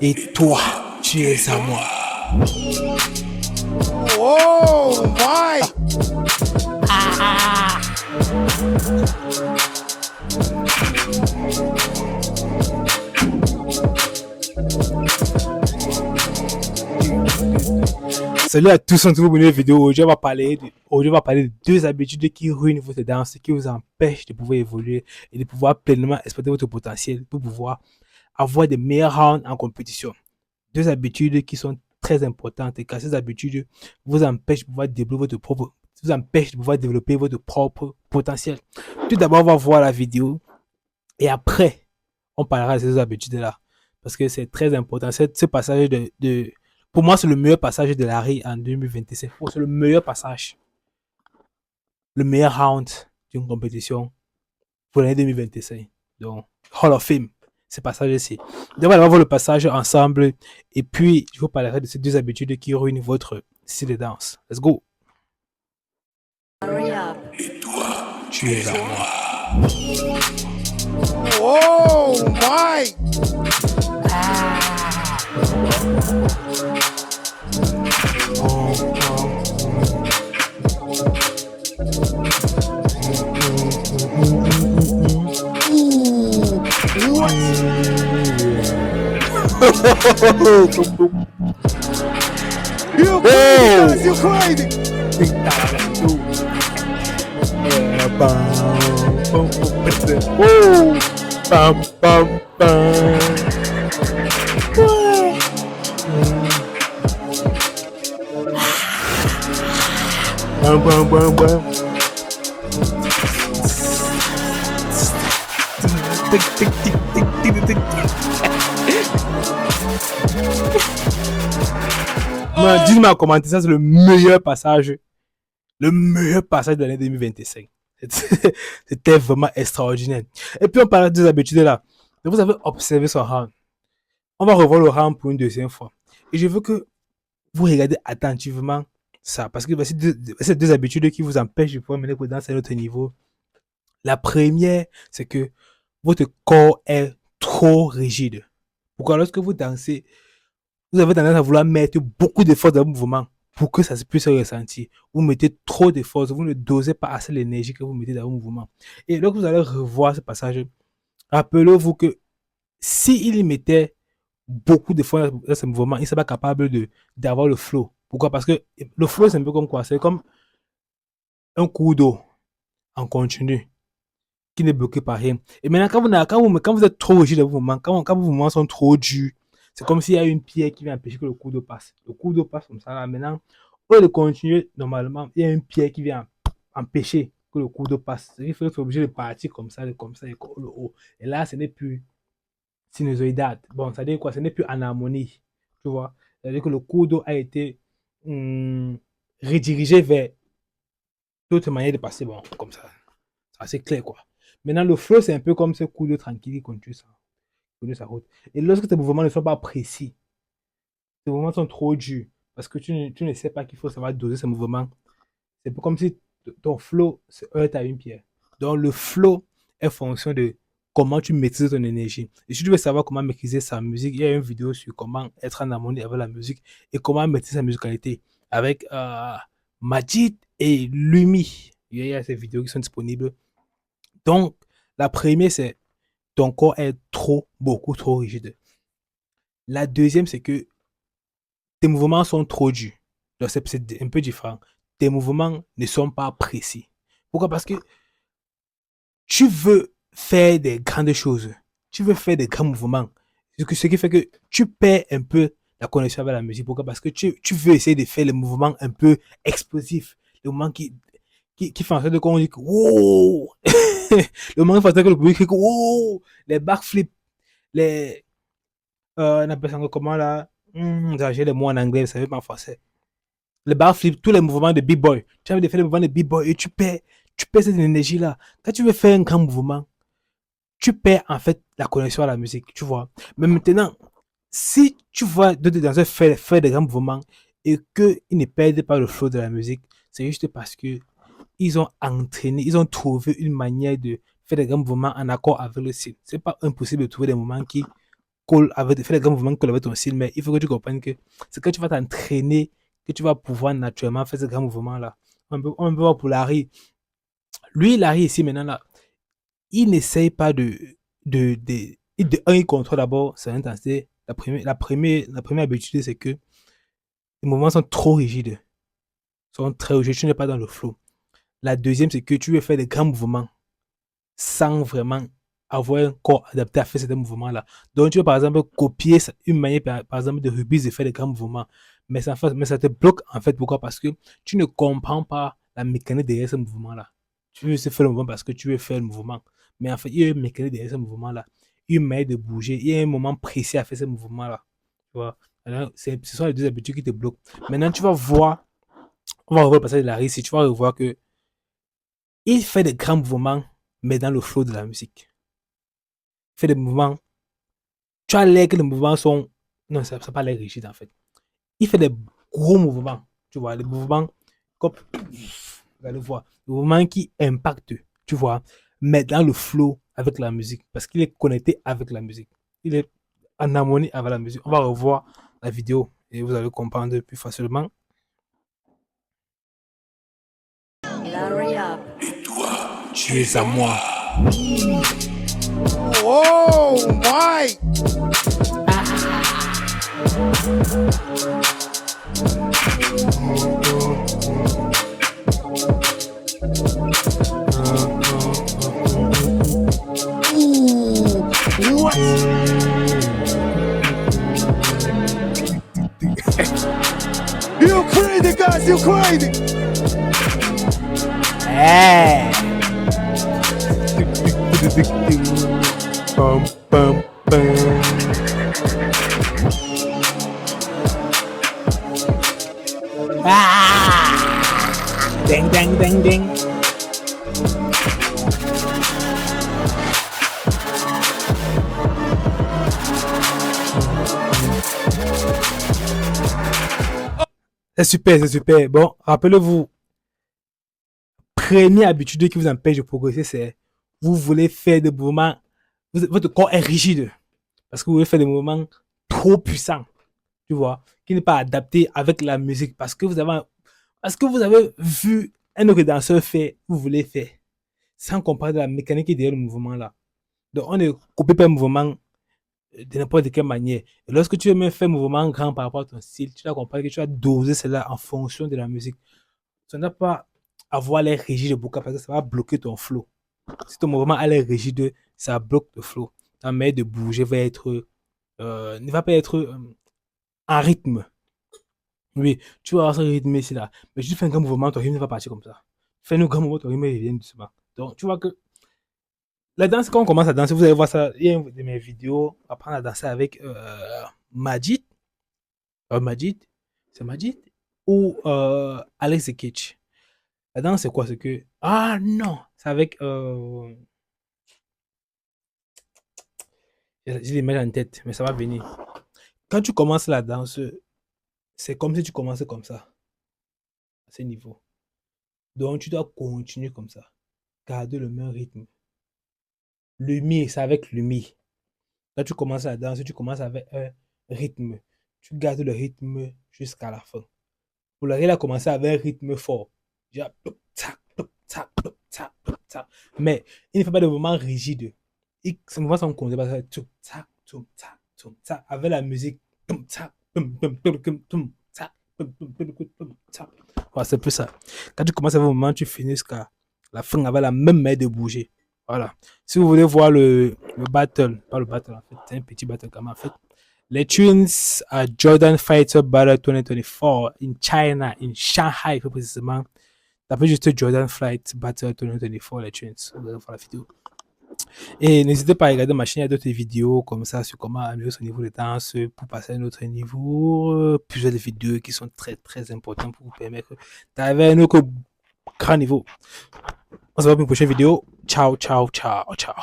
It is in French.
Et toi, tu es à moi. Oh my! Salut à tous, on se retrouve pour une nouvelle vidéo. Aujourd'hui, on va parler de deux habitudes qui ruinent votre danse, qui vous empêchent de pouvoir évoluer et de pouvoir pleinement exploiter votre potentiel pour pouvoir avoir des meilleurs rounds en compétition. Deux habitudes qui sont très importantes et car ces habitudes vous empêchent de pouvoir développer votre propre potentiel. Tout d'abord, on va voir la vidéo et après, on parlera de ces habitudes-là parce que c'est très important. Ce passage pour moi, c'est le meilleur passage de Larry en 2025. C'est le meilleur passage. Le meilleur round d'une compétition pour l'année 2025. Donc, Hall of Fame, ce passage-ci. Donc, on va voir le passage ensemble. Et puis, je vous parlerai de ces deux habitudes qui ruinent votre style de danse. Let's go. Et toi, Tu es à moi. oh my! You crazy, you crazy! Dis-moi en commentaire, ça c'est le meilleur passage de l'année 2025. C'était vraiment extraordinaire. Et puis on parle des habitudes là. Vous avez observé son round. On va revoir le round pour une deuxième fois. Et je veux que vous regardez attentivement ça. Parce que voici ces deux habitudes qui vous empêchent de pouvoir mener vos danses à un autre niveau. La première, c'est que votre corps est trop rigide. Pourquoi lorsque vous dansez, vous avez tendance à vouloir mettre beaucoup d'efforts dans le mouvement pour que ça puisse se ressentir. Vous mettez trop d'efforts, vous ne dosez pas assez l'énergie que vous mettez dans le mouvement. Et lorsque vous allez revoir ce passage, rappelez-vous que s'il y mettait beaucoup d'efforts dans ce mouvement, il ne serait pas capable d'avoir le flow. Pourquoi? Parce que le flow, c'est un peu comme quoi? C'est comme un cours d'eau en continu qui n'est bloqué par rien. Et maintenant, quand vous êtes trop rigide dans vos mouvements, quand vos mouvements sont trop durs, c'est comme s'il y a une pierre qui vient empêcher que le cours d'eau passe. Le cours d'eau passe comme ça. Là. Maintenant, au lieu de continuer normalement, il y a une pierre qui vient empêcher que le cours d'eau passe. Il faut être obligé de partir comme ça, et le haut. Et là, ce n'est plus sinusoïdal. Bon, ça veut dire quoi? Ce n'est plus en harmonie. Tu vois? Ça veut dire que le cours d'eau a été redirigé vers d'autres manières de passer. Bon, comme ça. C'est assez clair, quoi. Maintenant, le flow, c'est un peu comme ce cours d'eau tranquille qui continue sa route. Et lorsque tes mouvements ne sont pas précis, tes mouvements sont trop durs, parce que tu ne sais pas qu'il faut savoir doser ces mouvements, c'est un peu comme si ton flow se heurte à une pierre. Donc, le flow est fonction de comment tu maîtrises ton énergie. Et si tu veux savoir comment maîtriser sa musique, il y a une vidéo sur comment être en harmonie avec la musique et comment maîtriser sa musicalité avec Majid et Lumi. Il y a ces vidéos qui sont disponibles. Donc, la première, c'est ton corps est beaucoup trop rigide. La deuxième, c'est que tes mouvements sont trop durs. Donc, c'est un peu différent. Tes mouvements ne sont pas précis. Pourquoi? Parce que tu veux faire des grandes choses. Tu veux faire des grands mouvements. Ce qui fait que tu perds un peu la connexion avec la musique. Pourquoi? Parce que tu veux essayer de faire les mouvements un peu explosifs. Les mouvements qui fait en sorte qu'on dit que wow! Le moment où il faut que le public dit que wow! Les backflips, on appelle ça comment là? J'ai les mots en anglais, ça veut pas en français. Les backflips, tous les mouvements de b-boy. Tu as envie de faire les mouvements de b-boy et tu perds cette énergie là. Quand tu veux faire un grand mouvement, tu perds en fait la connexion à la musique, tu vois. Mais maintenant, si tu vois d'autres danseurs faire des grands mouvements et qu'ils ne perdent pas le flow de la musique, c'est juste parce que ils ont entraîné, ils ont trouvé une manière de Fais des grands mouvements en accord avec le style. C'est pas impossible de trouver des mouvements qui collent avec, fais des grands mouvements qui collent avec ton style, mais il faut que tu comprennes que c'est que tu vas t'entraîner, que tu vas pouvoir naturellement faire ces grands mouvements-là. On peut voir pour Larry. Lui, Larry, ici, maintenant, là, il n'essaye pas il contrôle d'abord son intensité. La première habitude, c'est que les mouvements sont trop rigides. Sont très rigides. Tu n'es pas dans le flow. La deuxième, c'est que tu veux faire des grands mouvements sans vraiment avoir un corps adapté à faire ces mouvements-là. Donc, tu veux, par exemple, copier une manière, par exemple, de rugby de faire des grands mouvements. Mais ça te bloque, en fait. Pourquoi? Parce que tu ne comprends pas la mécanique derrière ce mouvement-là. Tu veux faire le mouvement parce que tu veux faire le mouvement. Mais en fait, il y a une mécanique derrière ce mouvement-là. Une manière de bouger. Il y a un moment précis à faire ce mouvement-là. Tu vois? Alors, ce sont les deux habitudes qui te bloquent. Maintenant, tu vas voir, on va revoir le passage de Larry, si tu vas revoir que il fait des grands mouvements, mais dans le flow de la musique. Il fait des mouvements. Tu as l'air que les mouvements sont. Non, ça n'a pas l'air rigide en fait. Il fait des gros mouvements. Tu vois, des mouvements comme. Vous allez voir. Des mouvements qui impactent, tu vois, mais dans le flow avec la musique. Parce qu'il est connecté avec la musique. Il est en harmonie avec la musique. On va revoir la vidéo et vous allez comprendre plus facilement. Larry up. Tu es à moi. Oh, Mike. Ooh, what? You crazy, guys, you crazy. Hey. Bum, bum, bum. Ah! Ding, ding, ding, ding. C'est super, c'est super. Bon, rappelez-vous, première habitude qui vous empêche de progresser, c'est vous voulez faire des mouvements, votre corps est rigide parce que vous voulez faire des mouvements trop puissants, tu vois, qui n'est pas adapté avec la musique parce que vous avez vu un autre danseur faire, vous voulez faire, sans comprendre la mécanique derrière le mouvement là. Donc on ne copie pas un mouvement de n'importe quelle manière. Et lorsque tu veux même faire un mouvement grand par rapport à ton style, tu dois comprendre que tu dois doser cela en fonction de la musique. Ça n'a pas avoir l'air rigide beaucoup parce que ça va bloquer ton flow. Si ton mouvement a l'air rigide, ça bloque le flow. Ta manière de bouger va être, ne va pas être en rythme. Oui, tu vas avoir ce rythme ici là. Mais si tu fais un grand mouvement, ton rythme va partir comme ça. Fais un grand mouvement, ton rythme revient doucement. Donc, tu vois que la danse, quand on commence à danser, vous allez voir ça. Il y a une de mes vidéos, apprendre à danser avec Majid. Majid, c'est Majid ou Alex the Kitsch. La danse, c'est quoi? C'est que. Ah non! C'est avec. J'ai l'image en tête, mais ça va venir. Quand tu commences la danse, c'est comme si tu commençais comme ça, à ce niveau. Donc, tu dois continuer comme ça. Garder le même rythme. Le mi, c'est avec le mi. Là, tu commences la danse, tu commences avec un rythme. Tu gardes le rythme jusqu'à la fin. Pour l'arrière, il a commencé avec un rythme fort. Déjà, mais il ne fait pas de mouvements rigides. Ces mouvements sont comptés parce que avec la musique. Voilà, c'est plus ça. Quand tu commences avec un moment, tu finis jusqu'à la fin avec la même manière de bouger. Voilà. Si vous voulez voir le battle, pas le battle en fait, c'est un petit battle quand même en fait. Les Twins à Jordan Fighter Battle 2024 in China, in Shanghai plus précisément. Tapez juste Jordan Flight Battle 2024, les Twins. Vous allez voir la vidéo. Et n'hésitez pas à regarder ma chaîne, il y a d'autres vidéos comme ça sur comment améliorer son niveau de danse pour passer à un autre niveau. Plusieurs vidéos qui sont très très importantes pour vous permettre d'arriver à un autre grand niveau. On se voit pour une prochaine vidéo. Ciao, ciao, ciao, ciao.